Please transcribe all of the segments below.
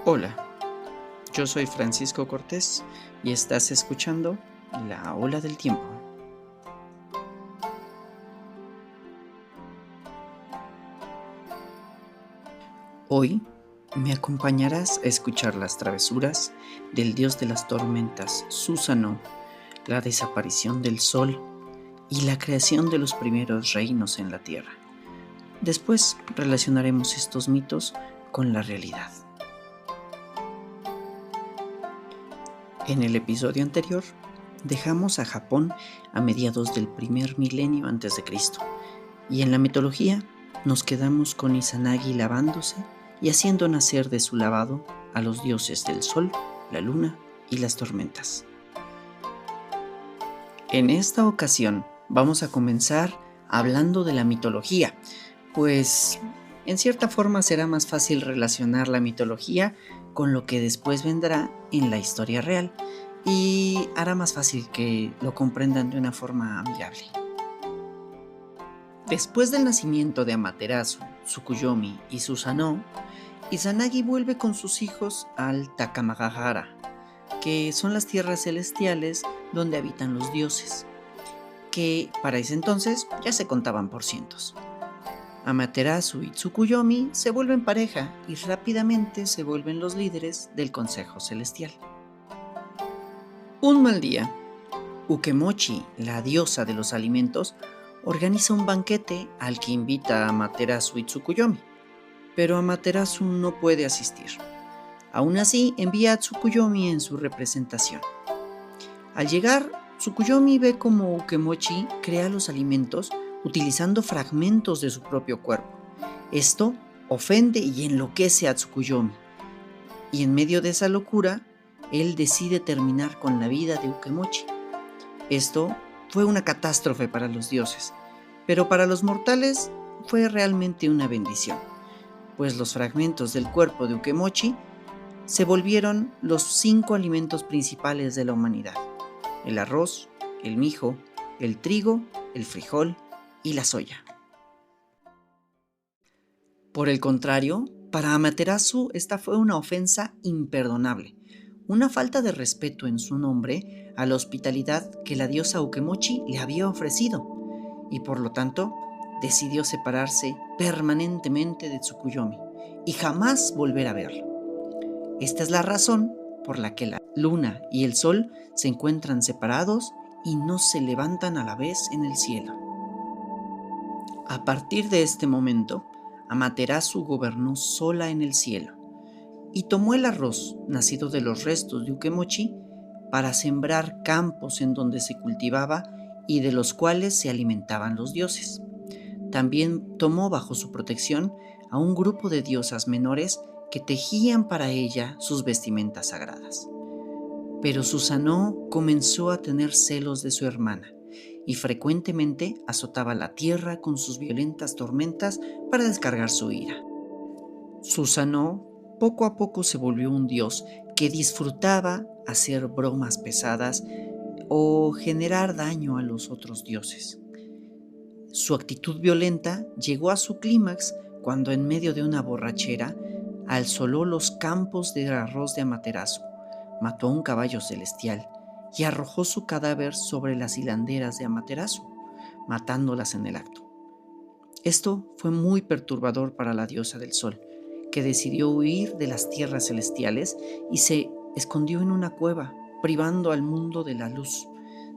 Hola, yo soy Francisco Cortés y estás escuchando La Ola del Tiempo. Hoy me acompañarás a escuchar las travesuras del dios de las tormentas, Susano, la desaparición del sol y la creación de los primeros reinos en la tierra. Después relacionaremos estos mitos con la realidad. En el episodio anterior, dejamos a Japón a mediados del primer milenio antes de Cristo, y en la mitología nos quedamos con Izanagi lavándose y haciendo nacer de su lavado a los dioses del sol, la luna y las tormentas. En esta ocasión vamos a comenzar hablando de la mitología, pues en cierta forma será más fácil relacionar la mitología con lo que después vendrá en la historia real y hará más fácil que lo comprendan de una forma amigable. Después del nacimiento de Amaterasu, Tsukuyomi y Susanoo, Izanagi vuelve con sus hijos al Takamagahara, que son las tierras celestiales donde habitan los dioses, que para ese entonces ya se contaban por cientos. Amaterasu y Tsukuyomi se vuelven pareja y rápidamente se vuelven los líderes del Consejo Celestial. Un mal día, Ukemochi, la diosa de los alimentos, organiza un banquete al que invita a Amaterasu y Tsukuyomi, pero Amaterasu no puede asistir. Aún así, envía a Tsukuyomi en su representación. Al llegar, Tsukuyomi ve cómo Ukemochi crea los alimentos utilizando fragmentos de su propio cuerpo. Esto ofende y enloquece a Tsukuyomi, y en medio de esa locura, él decide terminar con la vida de Ukemochi. Esto fue una catástrofe para los dioses, pero para los mortales fue realmente una bendición, pues los fragmentos del cuerpo de Ukemochi se volvieron los 5 alimentos principales de la humanidad: el arroz, el mijo, el trigo, el frijol y la soya. Por el contrario, para Amaterasu esta fue una ofensa imperdonable, una falta de respeto en su nombre a la hospitalidad que la diosa Ukemochi le había ofrecido, y por lo tanto decidió separarse permanentemente de Tsukuyomi y jamás volver a verlo. Esta es la razón por la que la luna y el sol se encuentran separados y no se levantan a la vez en el cielo. A partir de este momento, Amaterasu gobernó sola en el cielo y tomó el arroz nacido de los restos de Ukemochi para sembrar campos en donde se cultivaba y de los cuales se alimentaban los dioses. También tomó bajo su protección a un grupo de diosas menores que tejían para ella sus vestimentas sagradas. Pero Susanoo comenzó a tener celos de su hermana y frecuentemente azotaba la tierra con sus violentas tormentas para descargar su ira. Susanoo poco a poco se volvió un dios que disfrutaba hacer bromas pesadas o generar daño a los otros dioses. Su actitud violenta llegó a su clímax cuando en medio de una borrachera asoló los campos de arroz de Amaterasu, mató a un caballo celestial y arrojó su cadáver sobre las hilanderas de Amaterasu, matándolas en el acto. Esto fue muy perturbador para la diosa del sol, que decidió huir de las tierras celestiales y se escondió en una cueva, privando al mundo de la luz.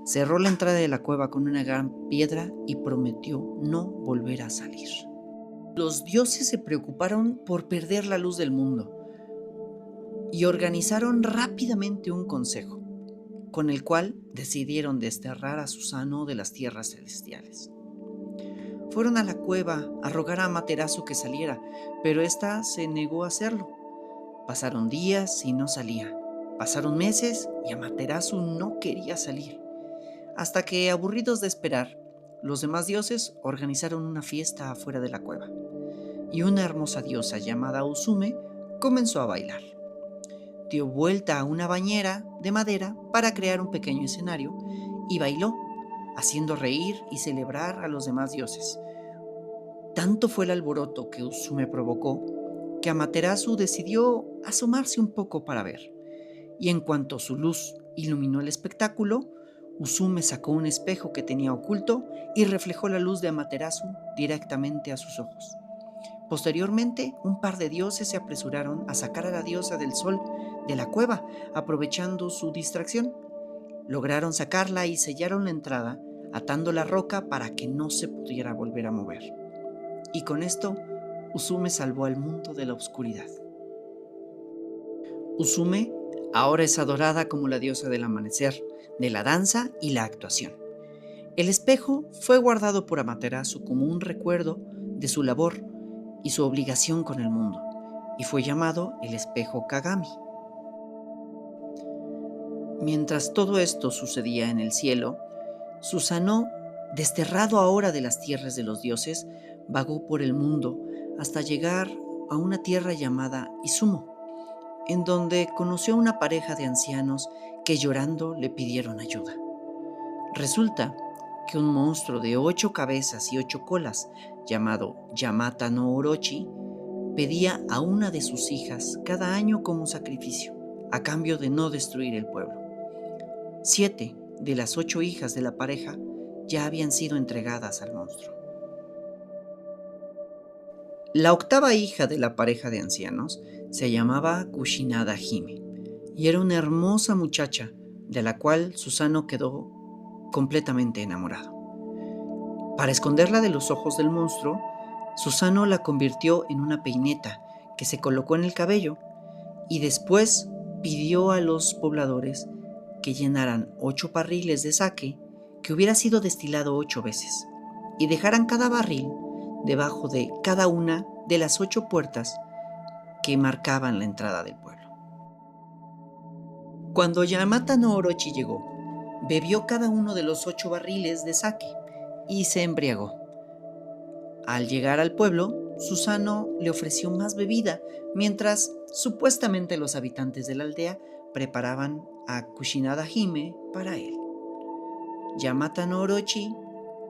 Cerró la entrada de la cueva con una gran piedra y prometió no volver a salir. Los dioses se preocuparon por perder la luz del mundo y organizaron rápidamente un consejo, con el cual decidieron desterrar a Susanoo de las tierras celestiales. Fueron a la cueva a rogar a Amaterasu que saliera, pero ésta se negó a hacerlo. Pasaron días y no salía. Pasaron meses y Amaterasu no quería salir. Hasta que, aburridos de esperar, los demás dioses organizaron una fiesta afuera de la cueva, y una hermosa diosa llamada Usume comenzó a bailar. Dio vuelta a una bañera de madera para crear un pequeño escenario y bailó, haciendo reír y celebrar a los demás dioses. Tanto fue el alboroto que Usume provocó que Amaterasu decidió asomarse un poco para ver. Y en cuanto su luz iluminó el espectáculo, Usume sacó un espejo que tenía oculto y reflejó la luz de Amaterasu directamente a sus ojos. Posteriormente, un par de dioses se apresuraron a sacar a la diosa del sol de la cueva, aprovechando su distracción. Lograron sacarla y sellaron la entrada, atando la roca para que no se pudiera volver a mover. Y con esto, Usume salvó al mundo de la oscuridad. Usume ahora es adorada como la diosa del amanecer, de la danza y la actuación. El espejo fue guardado por Amaterasu como un recuerdo de su labor y su obligación con el mundo, y fue llamado el espejo Kagami. Mientras todo esto sucedía en el cielo, Susanoo, desterrado ahora de las tierras de los dioses, vagó por el mundo hasta llegar a una tierra llamada Izumo, en donde conoció a una pareja de ancianos que llorando le pidieron ayuda. Resulta que un monstruo de 8 cabezas y 8 colas, llamado Yamata no Orochi, pedía a una de sus hijas cada año como sacrificio, a cambio de no destruir el pueblo. 7 de las 8 hijas de la pareja ya habían sido entregadas al monstruo. La octava hija de la pareja de ancianos se llamaba Kushinada Hime y era una hermosa muchacha de la cual Susanoo quedó completamente enamorado. Para esconderla de los ojos del monstruo, Susanoo la convirtió en una peineta que se colocó en el cabello y después pidió a los pobladores que llenaran 8 barriles de sake que hubiera sido destilado 8 veces y dejaran cada barril debajo de cada una de las 8 puertas que marcaban la entrada del pueblo. Cuando Yamata no Orochi llegó, bebió cada uno de los 8 barriles de sake y se embriagó. Al llegar al pueblo, Susanoo le ofreció más bebida, mientras supuestamente los habitantes de la aldea preparaban a Kushinada Hime para él. Yamata no Orochi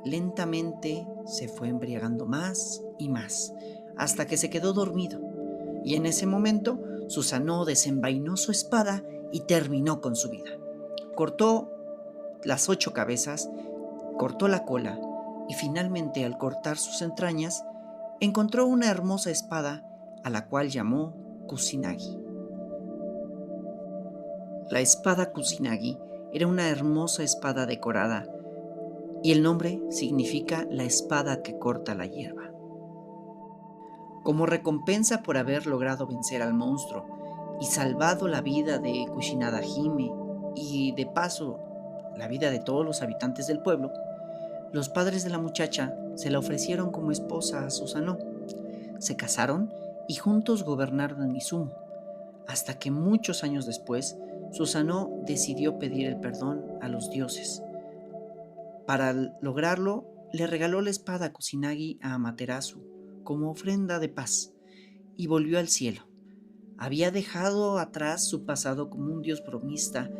lentamente se fue embriagando más y más, hasta que se quedó dormido, y en ese momento Susanoo desenvainó su espada y terminó con su vida. Cortó las 8 cabezas, cortó la cola, y finalmente al cortar sus entrañas, encontró una hermosa espada a la cual llamó Kusinagi. La espada Kusinagi era una hermosa espada decorada y el nombre significa la espada que corta la hierba. Como recompensa por haber logrado vencer al monstruo y salvado la vida de Kushinada Hime y de paso la vida de todos los habitantes del pueblo, los padres de la muchacha se la ofrecieron como esposa a Susanoo. Se casaron y juntos gobernaron en Izumo, hasta que muchos años después Susanoo decidió pedir el perdón a los dioses. Para lograrlo, le regaló la espada Kusinagi a Amaterasu como ofrenda de paz y volvió al cielo. Había dejado atrás su pasado como un dios bromista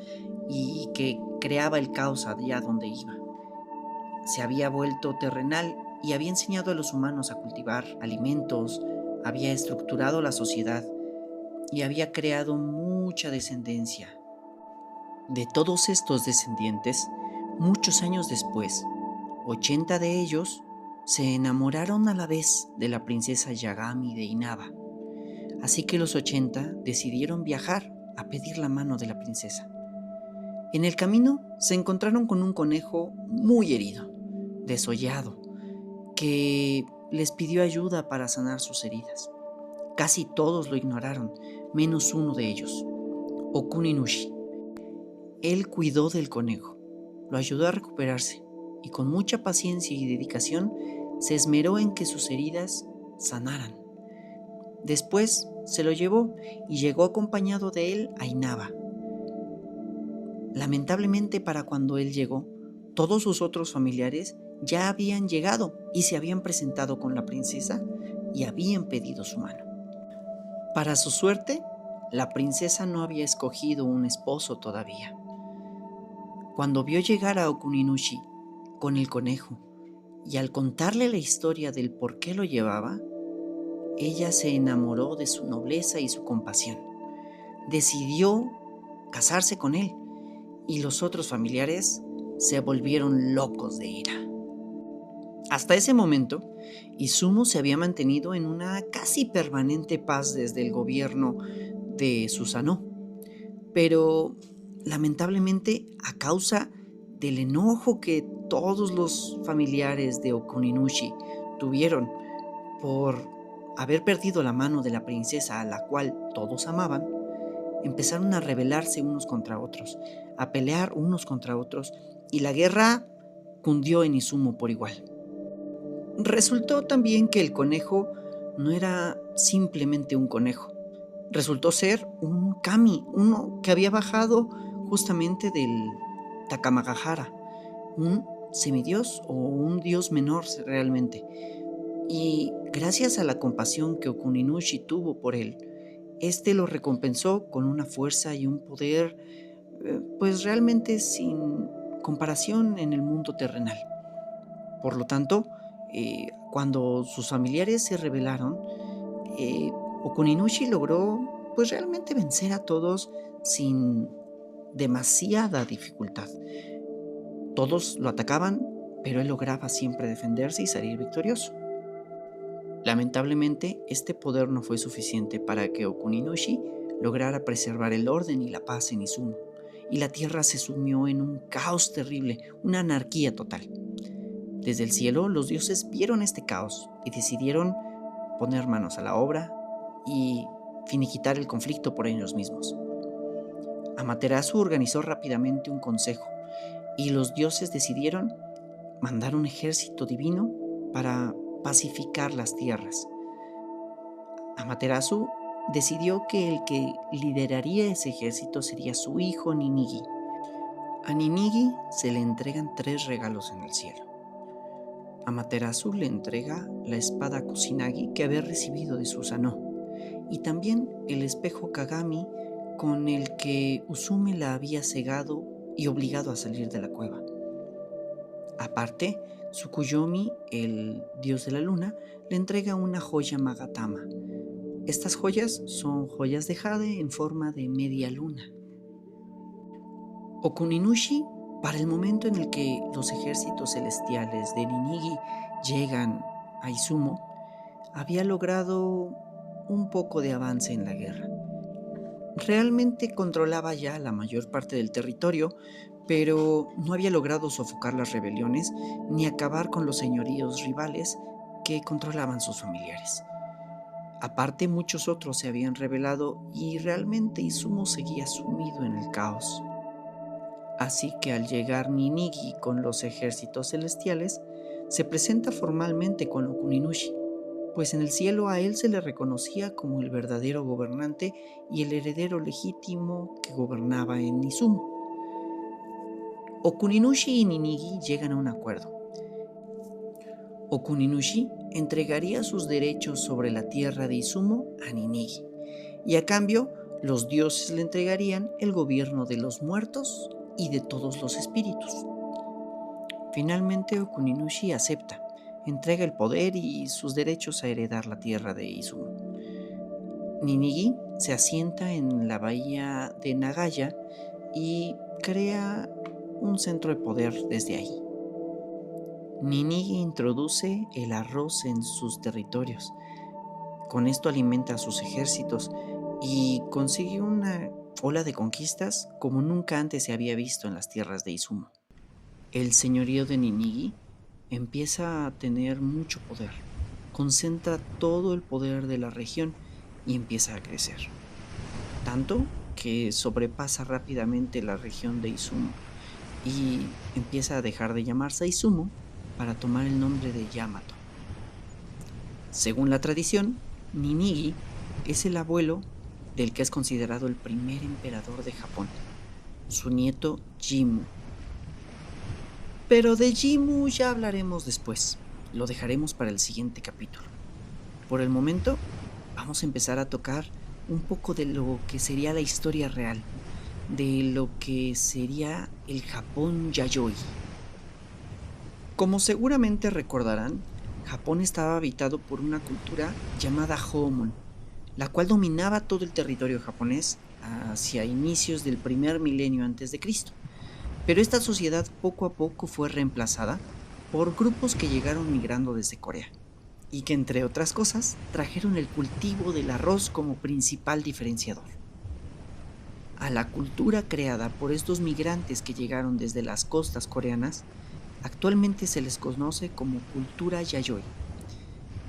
y que creaba el caos allá donde iba. Se había vuelto terrenal y había enseñado a los humanos a cultivar alimentos, había estructurado la sociedad y había creado mucha descendencia. De todos estos descendientes, muchos años después, 80 de ellos se enamoraron a la vez de la princesa Yagami de Inaba. Así que los 80 decidieron viajar a pedir la mano de la princesa. En el camino se encontraron con un conejo muy herido, desollado, que les pidió ayuda para sanar sus heridas. Casi todos lo ignoraron, menos uno de ellos, Okuninushi. Él cuidó del conejo, lo ayudó a recuperarse y con mucha paciencia y dedicación se esmeró en que sus heridas sanaran. Después se lo llevó y llegó acompañado de él a Inaba. Lamentablemente, para cuando él llegó, todos sus otros familiares ya habían llegado y se habían presentado con la princesa y habían pedido su mano. Para su suerte, la princesa no había escogido un esposo todavía. Cuando vio llegar a Okuninushi con el conejo y al contarle la historia del por qué lo llevaba, ella se enamoró de su nobleza y su compasión. decidió casarse con él y los otros familiares se volvieron locos de ira. Hasta ese momento, Izumo se había mantenido en una casi permanente paz desde el gobierno de Susanoo, pero lamentablemente a causa del enojo que todos los familiares de Okuninushi tuvieron por haber perdido la mano de la princesa a la cual todos amaban, empezaron a rebelarse unos contra otros, a pelear unos contra otros, y la guerra cundió en Izumo por igual. Resultó también que el conejo no era simplemente un conejo, resultó ser un kami, uno que había bajado justamente del Takamagahara, un semidios o un dios menor realmente. Y gracias a la compasión que Okuninushi tuvo por él, este lo recompensó con una fuerza y un poder pues realmente sin comparación en el mundo terrenal. Por lo tanto, cuando sus familiares se rebelaron, Okuninushi logró pues realmente vencer a todos sin demasiada dificultad. Todos lo atacaban, pero él lograba siempre defenderse y salir victorioso. Lamentablemente, este poder no fue suficiente para que Okuninushi lograra preservar el orden y la paz en Izumo, y la tierra se sumió en un caos terrible, una anarquía total. Desde el cielo, los dioses vieron este caos y decidieron poner manos a la obra y finiquitar el conflicto por ellos mismos. Amaterasu organizó rápidamente un consejo y los dioses decidieron mandar un ejército divino para pacificar las tierras. Amaterasu decidió que el que lideraría ese ejército sería su hijo Ninigi. A Ninigi se le entregan 3 regalos en el cielo. Amaterasu le entrega la espada Kusanagi que había recibido de Susanoo y también el espejo Kagami con el que Usume la había cegado y obligado a salir de la cueva. Aparte, Tsukuyomi, el dios de la luna, le entrega una joya Magatama. Estas joyas son joyas de jade en forma de media luna. Okuninushi, para el momento en el que los ejércitos celestiales de Ninigi llegan a Izumo, había logrado un poco de avance en la guerra. Realmente controlaba ya la mayor parte del territorio, pero no había logrado sofocar las rebeliones ni acabar con los señoríos rivales que controlaban sus familiares. Aparte, muchos otros se habían rebelado y realmente Izumo seguía sumido en el caos. Así que al llegar Ninigi con los ejércitos celestiales, se presenta formalmente con Okuninushi, pues en el cielo a él se le reconocía como el verdadero gobernante y el heredero legítimo que gobernaba en Izumo. Okuninushi y Ninigi llegan a un acuerdo. Okuninushi entregaría sus derechos sobre la tierra de Izumo a Ninigi, y a cambio los dioses le entregarían el gobierno de los muertos y de todos los espíritus. Finalmente Okuninushi acepta, entrega el poder y sus derechos a heredar la tierra de Izumo. Ninigi se asienta en la bahía de Nagaya y crea un centro de poder desde ahí. Ninigi introduce el arroz en sus territorios. Con esto alimenta a sus ejércitos y consigue una ola de conquistas como nunca antes se había visto en las tierras de Izumo. El señorío de Ninigi empieza a tener mucho poder, concentra todo el poder de la región y empieza a crecer. Tanto que sobrepasa rápidamente la región de Izumo y empieza a dejar de llamarse Izumo para tomar el nombre de Yamato. Según la tradición, Ninigi es el abuelo del que es considerado el primer emperador de Japón, su nieto Jimmu. Pero de Jimmu ya hablaremos después, lo dejaremos para el siguiente capítulo. Por el momento, vamos a empezar a tocar un poco de lo que sería la historia real, de lo que sería el Japón Yayoi. Como seguramente recordarán, Japón estaba habitado por una cultura llamada Homon, la cual dominaba todo el territorio japonés hacia inicios del primer milenio antes de Cristo. Pero esta sociedad poco a poco fue reemplazada por grupos que llegaron migrando desde Corea y que, entre otras cosas, trajeron el cultivo del arroz como principal diferenciador. A la cultura creada por estos migrantes que llegaron desde las costas coreanas, actualmente se les conoce como cultura Yayoi,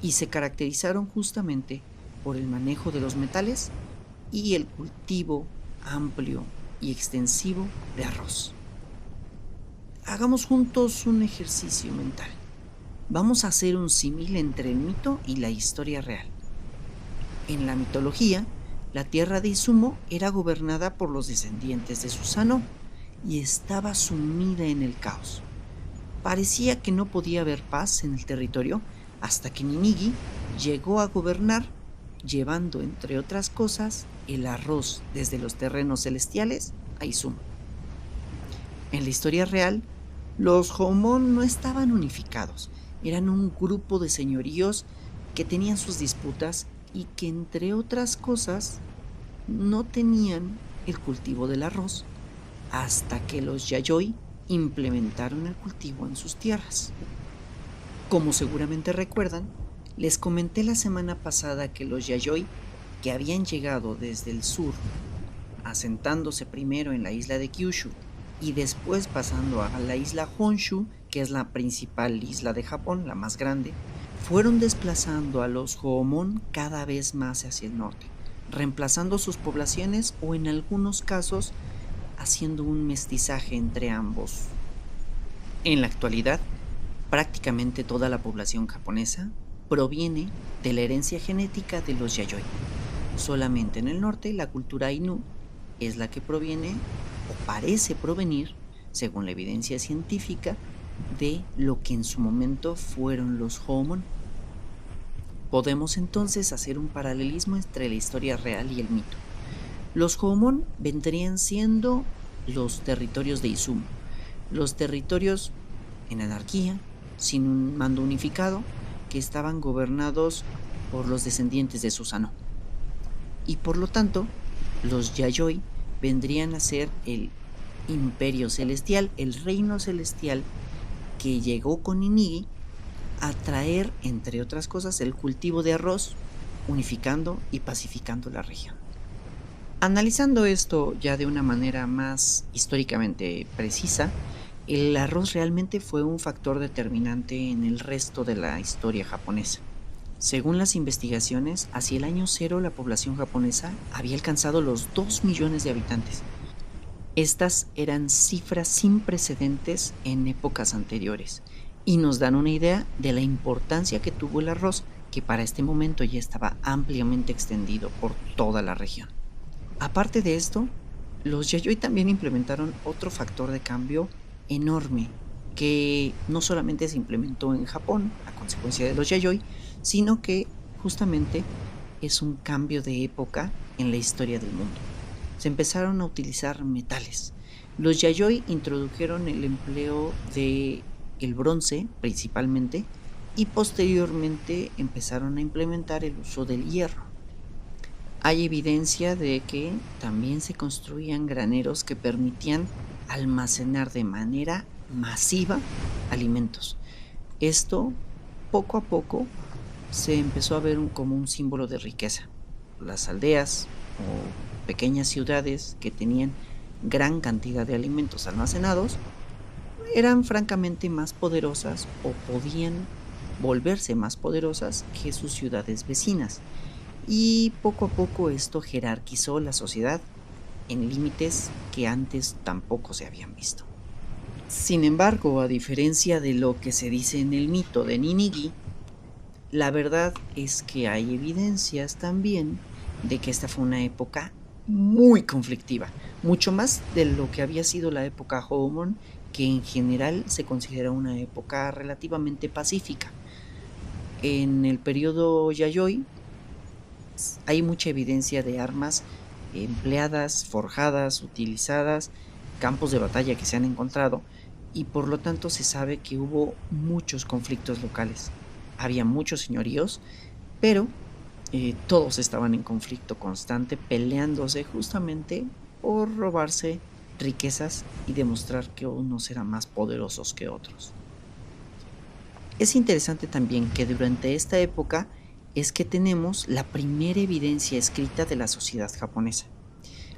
y se caracterizaron justamente por el manejo de los metales y el cultivo amplio y extensivo de arroz. Hagamos juntos un ejercicio mental. Vamos a hacer un símil entre el mito y la historia real. En la mitología, la tierra de Izumo era gobernada por los descendientes de Susanoo y estaba sumida en el caos. Parecía que no podía haber paz en el territorio hasta que Ninigi llegó a gobernar, llevando, entre otras cosas, el arroz desde los terrenos celestiales a Izumo. En la historia real, los Joumon no estaban unificados, eran un grupo de señoríos que tenían sus disputas y que, entre otras cosas, no tenían el cultivo del arroz hasta que los Yayoi implementaron el cultivo en sus tierras. Como seguramente recuerdan, les comenté la semana pasada que los Yayoi, que habían llegado desde el sur, asentándose primero en la isla de Kyushu y después pasando a la isla Honshu, que es la principal isla de Japón, la más grande, fueron desplazando a los Joomon cada vez más hacia el norte, reemplazando sus poblaciones o en algunos casos haciendo un mestizaje entre ambos. En la actualidad, prácticamente toda la población japonesa proviene de la herencia genética de los Yayoi. Solamente en el norte la cultura Ainu es la que proviene o parece provenir, según la evidencia científica, de lo que en su momento fueron los Joomon. Podemos entonces hacer un paralelismo entre la historia real y el mito. Los Joomon vendrían siendo los territorios de Izumo, los territorios en anarquía, sin un mando unificado, que estaban gobernados por los descendientes de Susanoo. Y por lo tanto, los Yayoi vendrían a ser el imperio celestial, el reino celestial que llegó con Ninigi a traer, entre otras cosas, el cultivo de arroz, unificando y pacificando la región. Analizando esto ya de una manera más históricamente precisa, el arroz realmente fue un factor determinante en el resto de la historia japonesa. Según las investigaciones, hacia el año 0 la población japonesa había alcanzado los 2 millones de habitantes. Estas eran cifras sin precedentes en épocas anteriores y nos dan una idea de la importancia que tuvo el arroz, que para este momento ya estaba ampliamente extendido por toda la región. Aparte de esto, los Yayoi también implementaron otro factor de cambio enorme, que no solamente se implementó en Japón a consecuencia de los Yayoi, sino que justamente es un cambio de época en la historia del mundo. Se empezaron a utilizar metales. Los Yayoi introdujeron el empleo de el bronce principalmente y posteriormente empezaron a implementar el uso del hierro. Hay evidencia de que también se construían graneros que permitían almacenar de manera masiva alimentos. Esto poco a poco se empezó a ver como un símbolo de riqueza. Las aldeas o pequeñas ciudades que tenían gran cantidad de alimentos almacenados eran francamente más poderosas o podían volverse más poderosas que sus ciudades vecinas. Y poco a poco esto jerarquizó la sociedad en límites que antes tampoco se habían visto. Sin embargo, a diferencia de lo que se dice en el mito de Ninigi, la verdad es que hay evidencias también de que esta fue una época muy conflictiva, mucho más de lo que había sido la época Joomon, que en general se considera una época relativamente pacífica. En el periodo Yayoi hay mucha evidencia de armas empleadas, forjadas, utilizadas, campos de batalla que se han encontrado, y por lo tanto se sabe que hubo muchos conflictos locales. Había muchos señoríos, pero Todos estaban en conflicto constante, peleándose justamente por robarse riquezas y demostrar que unos eran más poderosos que otros. Es interesante también que durante esta época es que tenemos la primera evidencia escrita de la sociedad japonesa.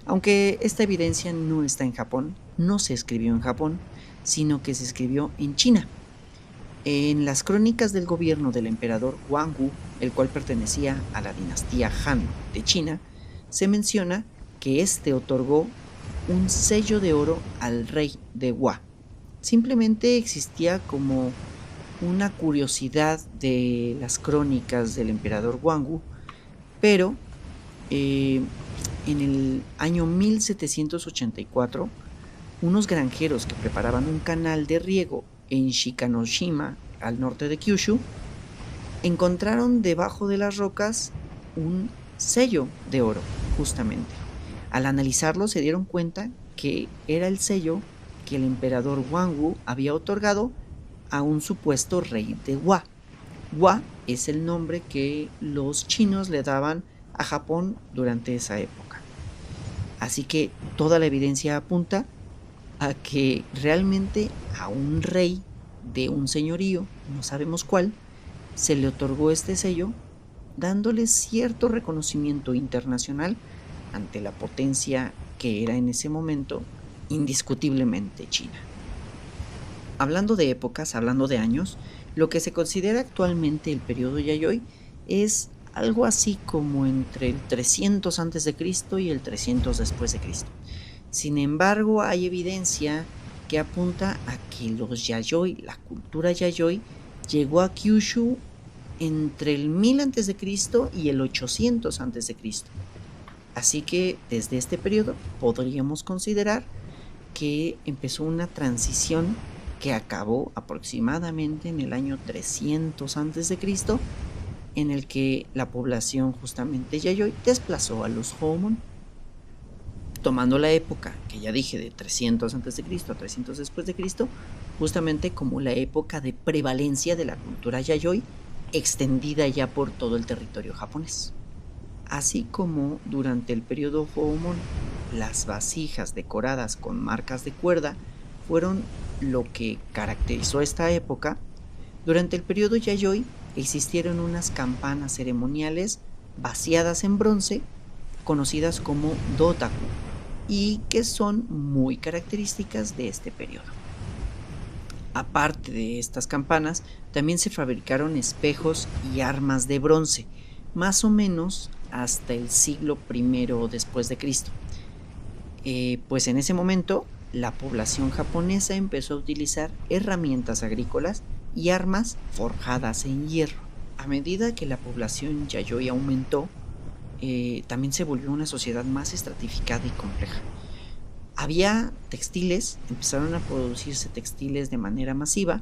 Aunque esta evidencia no está en Japón, no se escribió en Japón, sino que se escribió en China. En las crónicas del gobierno del emperador Guangwu, el cual pertenecía a la dinastía Han de China, se menciona que éste otorgó un sello de oro al rey de Hua. Simplemente existía como una curiosidad de las crónicas del emperador Guangwu, pero en el año 1784, unos granjeros que preparaban un canal de riego en Shikanoshima, al norte de Kyushu, encontraron debajo de las rocas un sello de oro, justamente. Al analizarlo se dieron cuenta que era el sello que el emperador Guangwu había otorgado a un supuesto rey de Hua. Hua es el nombre que los chinos le daban a Japón durante esa época. Así que toda la evidencia apunta a que realmente a un rey de un señorío, no sabemos cuál, se le otorgó este sello, dándole cierto reconocimiento internacional ante la potencia que era en ese momento indiscutiblemente China. Hablando de épocas, hablando de años, lo que se considera actualmente el periodo Yayoi es algo así como entre el 300 a.C. y el 300 después de Cristo. Sin embargo, hay evidencia que apunta a que los Yayoi, la cultura Yayoi, llegó a Kyushu entre el 1000 a.C. y el 800 a.C. Así que desde este periodo podríamos considerar que empezó una transición que acabó aproximadamente en el año 300 a.C., en el que la población justamente Yayoi desplazó a los Houmon, tomando la época que ya dije de 300 a.C. a 300 después de Cristo, justamente como la época de prevalencia de la cultura Yayoi, extendida ya por todo el territorio japonés. Así como durante el periodo Houmon, las vasijas decoradas con marcas de cuerda fueron lo que caracterizó esta época. Durante el periodo Yayoi existieron unas campanas ceremoniales vaciadas en bronce, conocidas como dotaku, y que son muy características de este periodo. Aparte de estas campanas, también se fabricaron espejos y armas de bronce, más o menos hasta el siglo I después de Cristo. Pues en ese momento la población japonesa empezó a utilizar herramientas agrícolas y armas forjadas en hierro. A medida que la población Yayoi aumentó, también se volvió una sociedad más estratificada y compleja. Había textiles, empezaron a producirse textiles de manera masiva,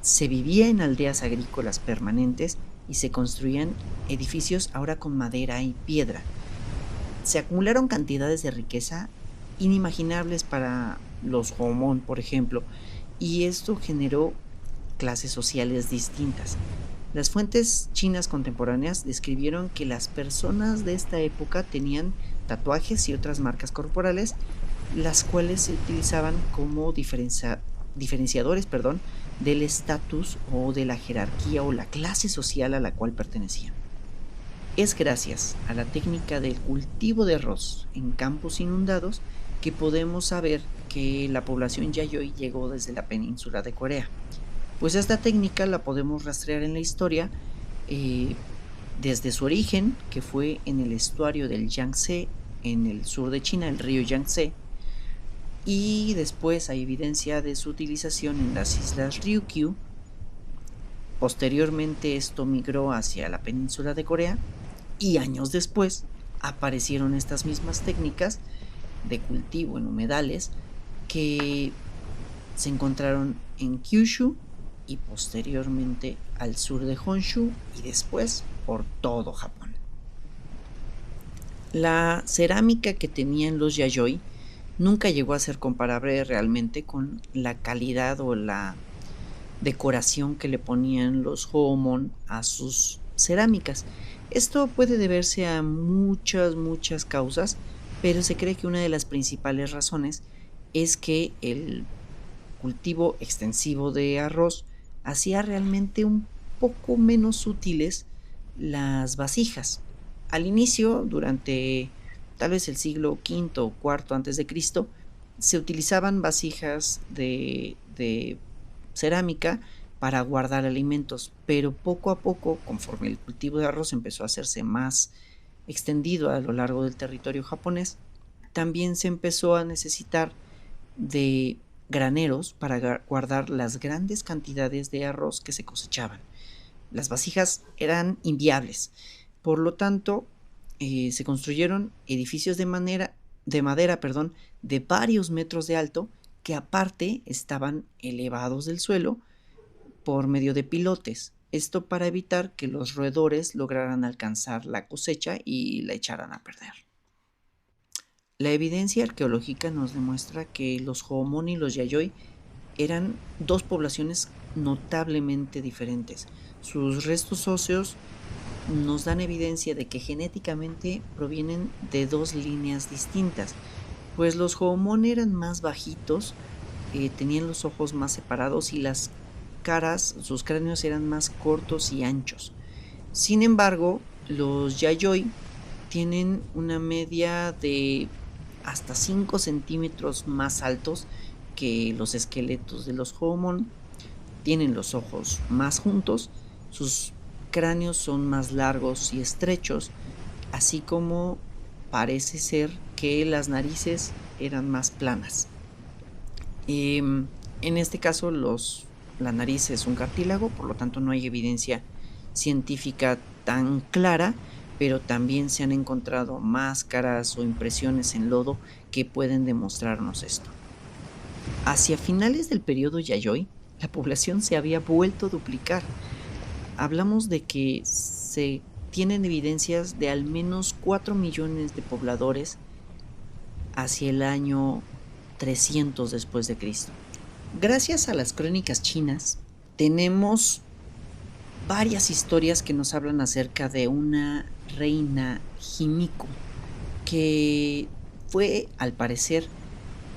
se vivía en aldeas agrícolas permanentes y se construían edificios ahora con madera y piedra. Se acumularon cantidades de riqueza inimaginables para los Homon, por ejemplo, y esto generó clases sociales distintas. Las fuentes chinas contemporáneas describieron que las personas de esta época tenían tatuajes y otras marcas corporales, las cuales se utilizaban como diferenciadores del estatus o de la jerarquía o la clase social a la cual pertenecían. Es gracias a la técnica del cultivo de arroz en campos inundados que podemos saber que la población Yayoi llegó desde la península de Corea. Pues esta técnica la podemos rastrear en la historia desde su origen, que fue en el estuario del Yangtze, en el sur de China, el río Yangtze, y después hay evidencia de su utilización en las islas Ryukyu. Posteriormente esto migró hacia la península de Corea y años después aparecieron estas mismas técnicas de cultivo en humedales que se encontraron en Kyushu y posteriormente al sur de Honshu y después por todo Japón. La cerámica que tenían los Yayoi nunca llegó a ser comparable realmente con la calidad o la decoración que le ponían los Houmon a sus cerámicas. Esto puede deberse a muchas causas, pero se cree que una de las principales razones es que el cultivo extensivo de arroz hacía realmente un poco menos útiles las vasijas. Al inicio, durante tal vez el siglo V o IV antes de Cristo, se utilizaban vasijas de cerámica para guardar alimentos, pero poco a poco, conforme el cultivo de arroz empezó a hacerse más extendido a lo largo del territorio japonés, también se empezó a necesitar de graneros para guardar las grandes cantidades de arroz que se cosechaban. Las vasijas eran inviables, por lo tanto, se construyeron edificios de madera, de varios metros de alto, que aparte estaban elevados del suelo por medio de pilotes. Esto para evitar que los roedores lograran alcanzar la cosecha y la echaran a perder. La evidencia arqueológica nos demuestra que los Hohomon y los Yayoi eran dos poblaciones notablemente diferentes. Sus restos óseos nos dan evidencia de que genéticamente provienen de dos líneas distintas, pues los Hohomon eran más bajitos, tenían los ojos más separados y las caras, sus cráneos eran más cortos y anchos. Sin embargo, los Yayoi tienen una media de hasta 5 centímetros más altos que los esqueletos de los Hohomon, tienen los ojos más juntos, sus cráneos son más largos y estrechos, así como parece ser que las narices eran más planas. En este caso, la nariz es un cartílago, por lo tanto no hay evidencia científica tan clara, pero también se han encontrado máscaras o impresiones en lodo que pueden demostrarnos esto. Hacia finales del periodo Yayoi, la población se había vuelto a duplicar. Hablamos de que se tienen evidencias de al menos 4 millones de pobladores hacia el año 300 después de Cristo. Gracias a las crónicas chinas, tenemos varias historias que nos hablan acerca de una reina Himiko, que fue, al parecer,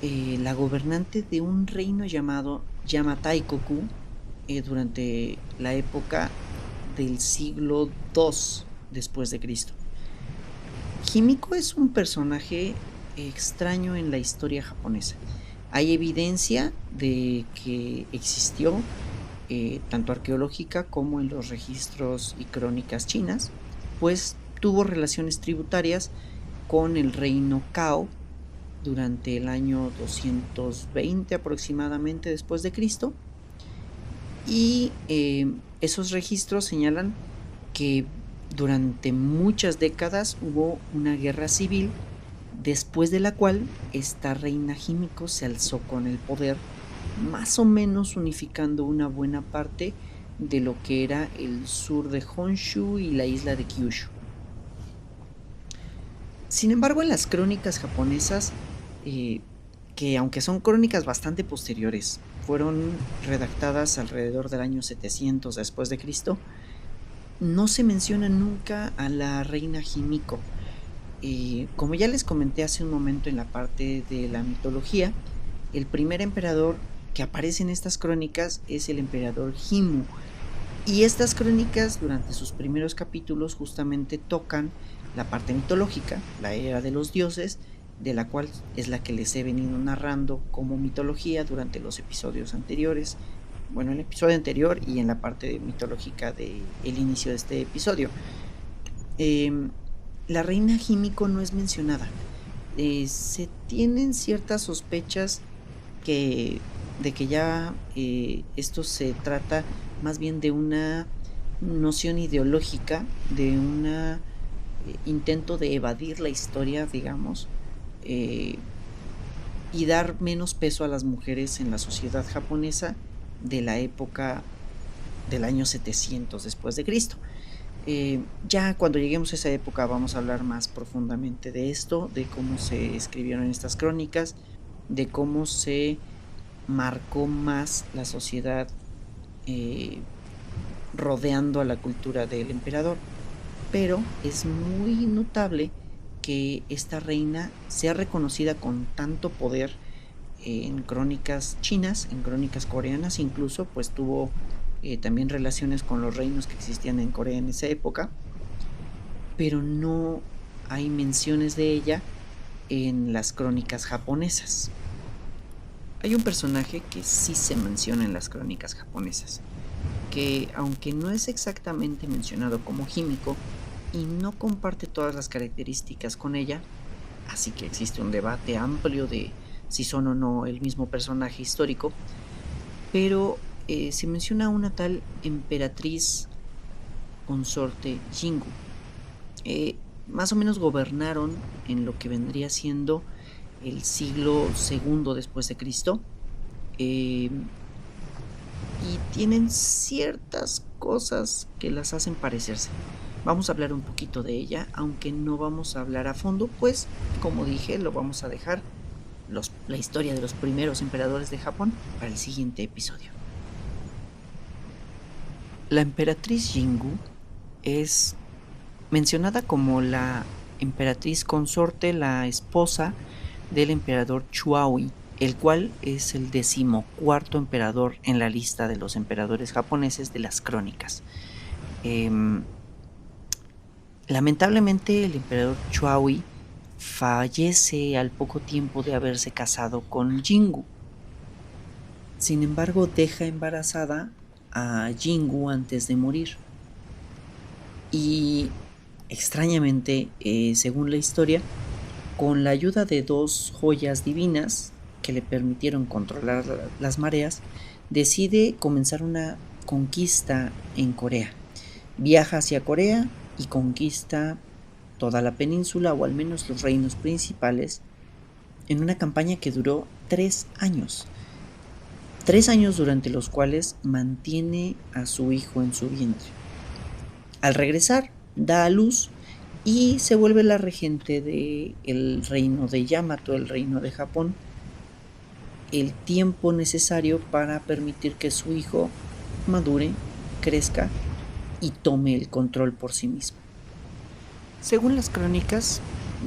la gobernante de un reino llamado Yamataikoku durante la época del siglo II después de Cristo. Himiko es un personaje extraño en la historia japonesa. Hay evidencia de que existió tanto arqueológica como en los registros y crónicas chinas, pues tuvo relaciones tributarias con el reino Cao durante el año 220 aproximadamente después de Cristo, y esos registros señalan que durante muchas décadas hubo una guerra civil, después de la cual esta reina Himiko se alzó con el poder, más o menos unificando una buena parte de lo que era el sur de Honshu y la isla de Kyushu. Sin embargo, en las crónicas japonesas, que aunque son crónicas bastante posteriores, fueron redactadas alrededor del año 700 después de Cristo, no se menciona nunca a la reina Himiko. Como ya les comenté hace un momento en la parte de la mitología, el primer emperador que aparece en estas crónicas es el emperador Himu, y estas crónicas durante sus primeros capítulos justamente tocan la parte mitológica, la era de los dioses, de la cual es la que les he venido narrando como mitología durante los episodios anteriores, bueno, en el episodio anterior y en la parte mitológica del inicio de este episodio. La reina Himiko no es mencionada. Se tienen ciertas sospechas de que ya esto se trata más bien de una noción ideológica, de un intento de evadir la historia, digamos, y dar menos peso a las mujeres en la sociedad japonesa de la época del año 700 después de Cristo. Ya cuando lleguemos a esa época vamos a hablar más profundamente de esto, de cómo se escribieron estas crónicas, de cómo se marcó más la sociedad rodeando a la cultura del emperador. pero es muy notable que esta reina sea reconocida con tanto poder en crónicas chinas, en crónicas coreanas, incluso pues tuvo también relaciones con los reinos que existían en Corea en esa época, pero no hay menciones de ella en las crónicas japonesas. Hay un personaje que sí se menciona en las crónicas japonesas, que aunque no es exactamente mencionado como Himiko y no comparte todas las características con ella, así que existe un debate amplio de si son o no el mismo personaje histórico, pero se menciona una tal emperatriz consorte Jingu. Más o menos gobernaron en lo que vendría siendo el siglo II después de Cristo, y tienen ciertas cosas que las hacen parecerse. Vamos a hablar un poquito de ella, aunque no vamos a hablar a fondo, pues como dije, lo vamos a dejar la historia de los primeros emperadores de Japón para el siguiente episodio. La emperatriz Jingu es mencionada como la emperatriz consorte, la esposa del emperador Chuaui, el cual es el 14º emperador en la lista de los emperadores japoneses de las crónicas. Lamentablemente el emperador Chuaui fallece al poco tiempo de haberse casado con Jingu. Sin embargo, deja embarazada a Jingu antes de morir. Y extrañamente, según la historia, con la ayuda de 2 joyas divinas que le permitieron controlar las mareas, decide comenzar una conquista en Corea. Viaja hacia Corea y conquista toda la península, o al menos los reinos principales, en una campaña que duró 3 años. 3 años durante los cuales mantiene a su hijo en su vientre. Al regresar, da a luz y se vuelve la regente del reino de Yamato, el reino de Japón, el tiempo necesario para permitir que su hijo madure, crezca y tome el control por sí mismo. Según las crónicas,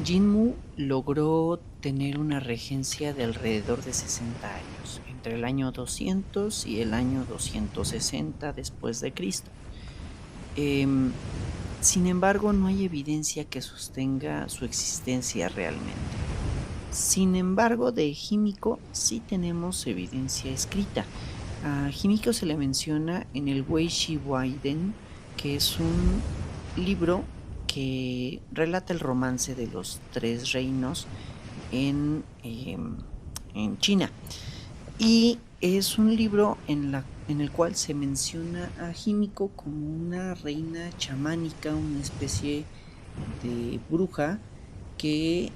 Jinmu logró tener una regencia de alrededor de 60 años, entre el año 200 y el año 260 después de Cristo. Sin embargo, no hay evidencia que sostenga su existencia realmente. Sin embargo, de Himiko sí tenemos evidencia escrita. A Himiko se le menciona en el Weishi Waiden, que es un libro que relata el romance de los 3 reinos en China. Y es un libro en el cual se menciona a Himiko como una reina chamánica, una especie de bruja que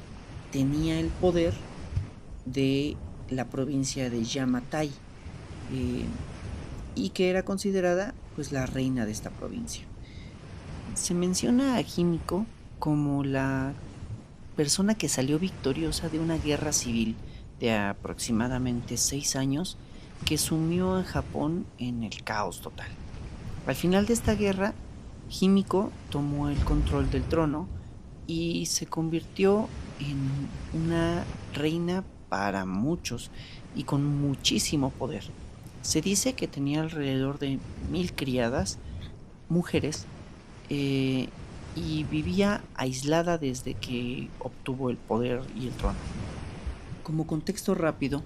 tenía el poder de la provincia de Yamatai, y que era considerada pues la reina de esta provincia. Se menciona a Himiko como la persona que salió victoriosa de una guerra civil de aproximadamente 6 años que sumió a Japón en el caos total. Al final de esta guerra, Himiko tomó el control del trono y se convirtió en una reina para muchos y con muchísimo poder. Se dice que tenía alrededor de 1000 criadas, mujeres, y vivía aislada desde que obtuvo el poder y el trono. Como contexto rápido,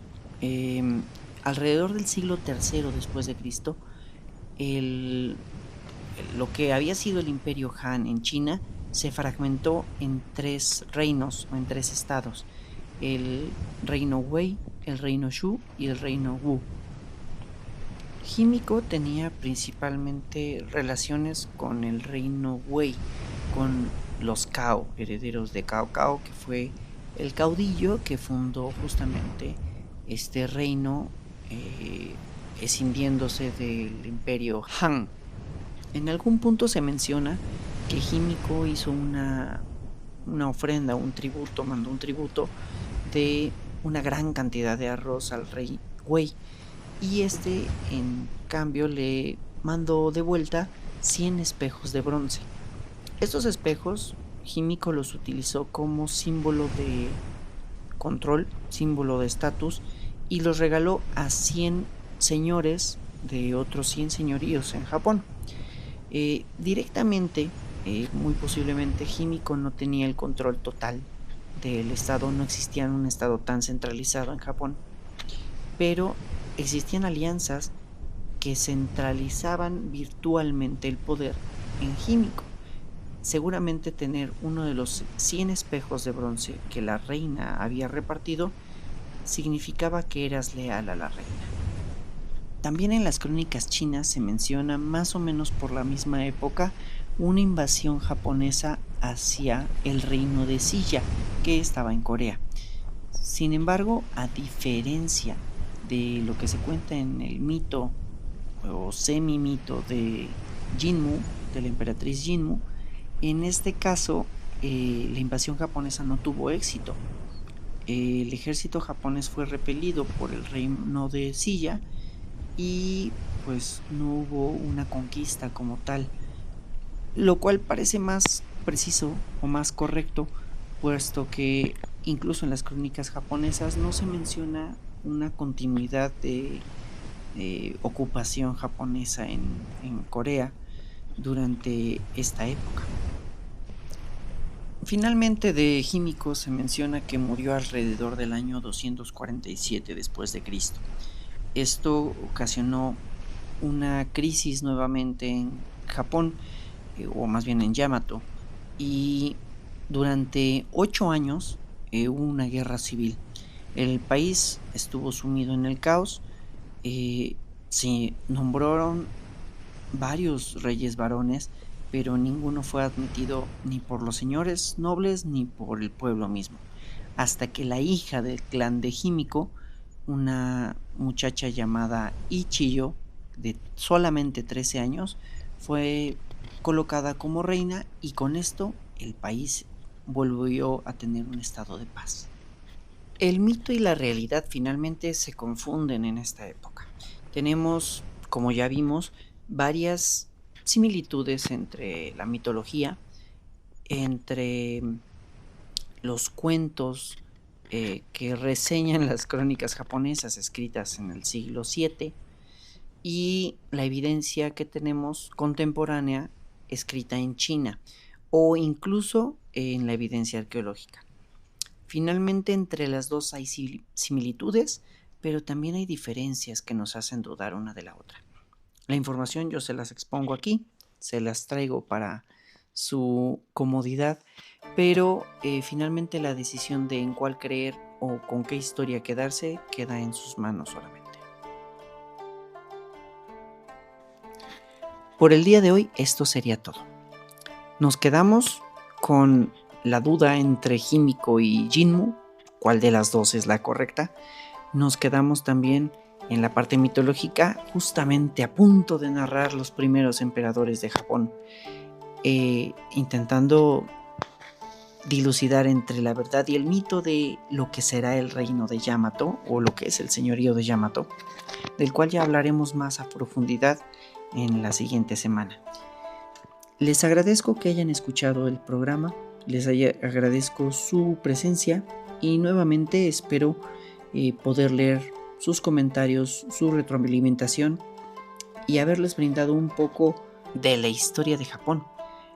alrededor del siglo III después de Cristo, lo que había sido el Imperio Han en China se fragmentó en 3 reinos o en 3 estados: el reino Wei, el reino Shu y el reino Wu. Himiko tenía principalmente relaciones con el reino Wei, con los Cao, herederos de Cao Cao, que fue el caudillo que fundó justamente este reino, escindiéndose del imperio Han. En algún punto se menciona que Himiko hizo una ofrenda, un tributo, mandó un tributo de una gran cantidad de arroz al rey Wei, y en cambio le mandó de vuelta 100 espejos de bronce. Estos espejos, Himiko los utilizó como símbolo de control, símbolo de estatus, y los regaló a 100 señores de otros 100 señoríos en Japón. Directamente, muy posiblemente, Himiko no tenía el control total del estado, no existía un estado tan centralizado en Japón, pero existían alianzas que centralizaban virtualmente el poder en Himiko. Seguramente tener uno de los 100 espejos de bronce que la reina había repartido significaba que eras leal a la reina. También en las crónicas chinas se menciona, más o menos por la misma época, una invasión japonesa hacia el reino de Silla, que estaba en Corea. Sin embargo, a diferencia de lo que se cuenta en el mito o semi-mito de Jinmu, de la emperatriz Jinmu, en este caso la invasión japonesa no tuvo éxito. El ejército japonés fue repelido por el reino de Silla y pues no hubo una conquista como tal, lo cual parece más preciso o más correcto, puesto que incluso en las crónicas japonesas no se menciona una continuidad de ocupación japonesa en Corea durante esta época. Finalmente, de Himiko se menciona que murió alrededor del año 247 después de Cristo. Esto ocasionó una crisis nuevamente en Japón, o más bien en Yamato, y durante 8 años hubo una guerra civil. El país estuvo sumido en el caos. Se nombraron varios reyes varones, pero ninguno fue admitido ni por los señores nobles ni por el pueblo mismo, hasta que la hija del clan de Himiko, una muchacha llamada Ichiyo, de solamente 13 años, fue colocada como reina, y con esto el país volvió a tener un estado de paz. El mito y la realidad finalmente se confunden en esta época. Tenemos, como ya vimos, varias similitudes entre la mitología, entre los cuentos que reseñan las crónicas japonesas escritas en el siglo VII y la evidencia que tenemos contemporánea escrita en China o incluso en la evidencia arqueológica. Finalmente, entre las dos hay similitudes, pero también hay diferencias que nos hacen dudar una de la otra. La información yo se las expongo aquí, se las traigo para su comodidad, pero finalmente la decisión de en cuál creer o con qué historia quedarse queda en sus manos solamente. Por el día de hoy esto sería todo. Nos quedamos con la duda entre Himiko y Jinmu, cuál de las dos es la correcta. Nos quedamos también en la parte mitológica, justamente a punto de narrar los primeros emperadores de Japón, intentando dilucidar entre la verdad y el mito de lo que será el reino de Yamato o lo que es el señorío de Yamato, del cual ya hablaremos más a profundidad en la siguiente semana. Les agradezco que hayan escuchado el programa, agradezco su presencia y nuevamente espero poder leer sus comentarios, su retroalimentación y haberles brindado un poco de la historia de Japón.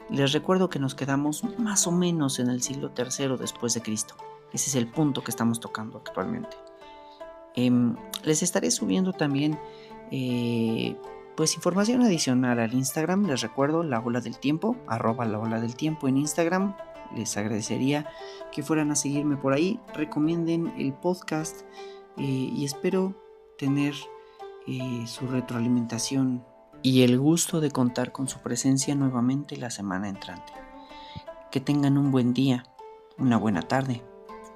Les recuerdo que nos quedamos más o menos en el siglo III después de Cristo. Ese es el punto que estamos tocando actualmente. Les estaré subiendo también pues información adicional al Instagram. Les recuerdo La Ola del Tiempo, @laoladeltiempo en Instagram. Les agradecería que fueran a seguirme por ahí, recomienden el podcast y espero tener su retroalimentación y el gusto de contar con su presencia nuevamente la semana entrante. Que tengan un buen día, una buena tarde,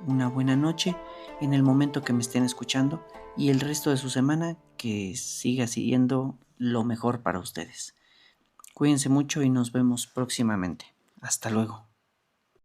una buena noche en el momento que me estén escuchando, y el resto de su semana que siga siendo lo mejor para ustedes. Cuídense mucho y nos vemos próximamente. Hasta luego.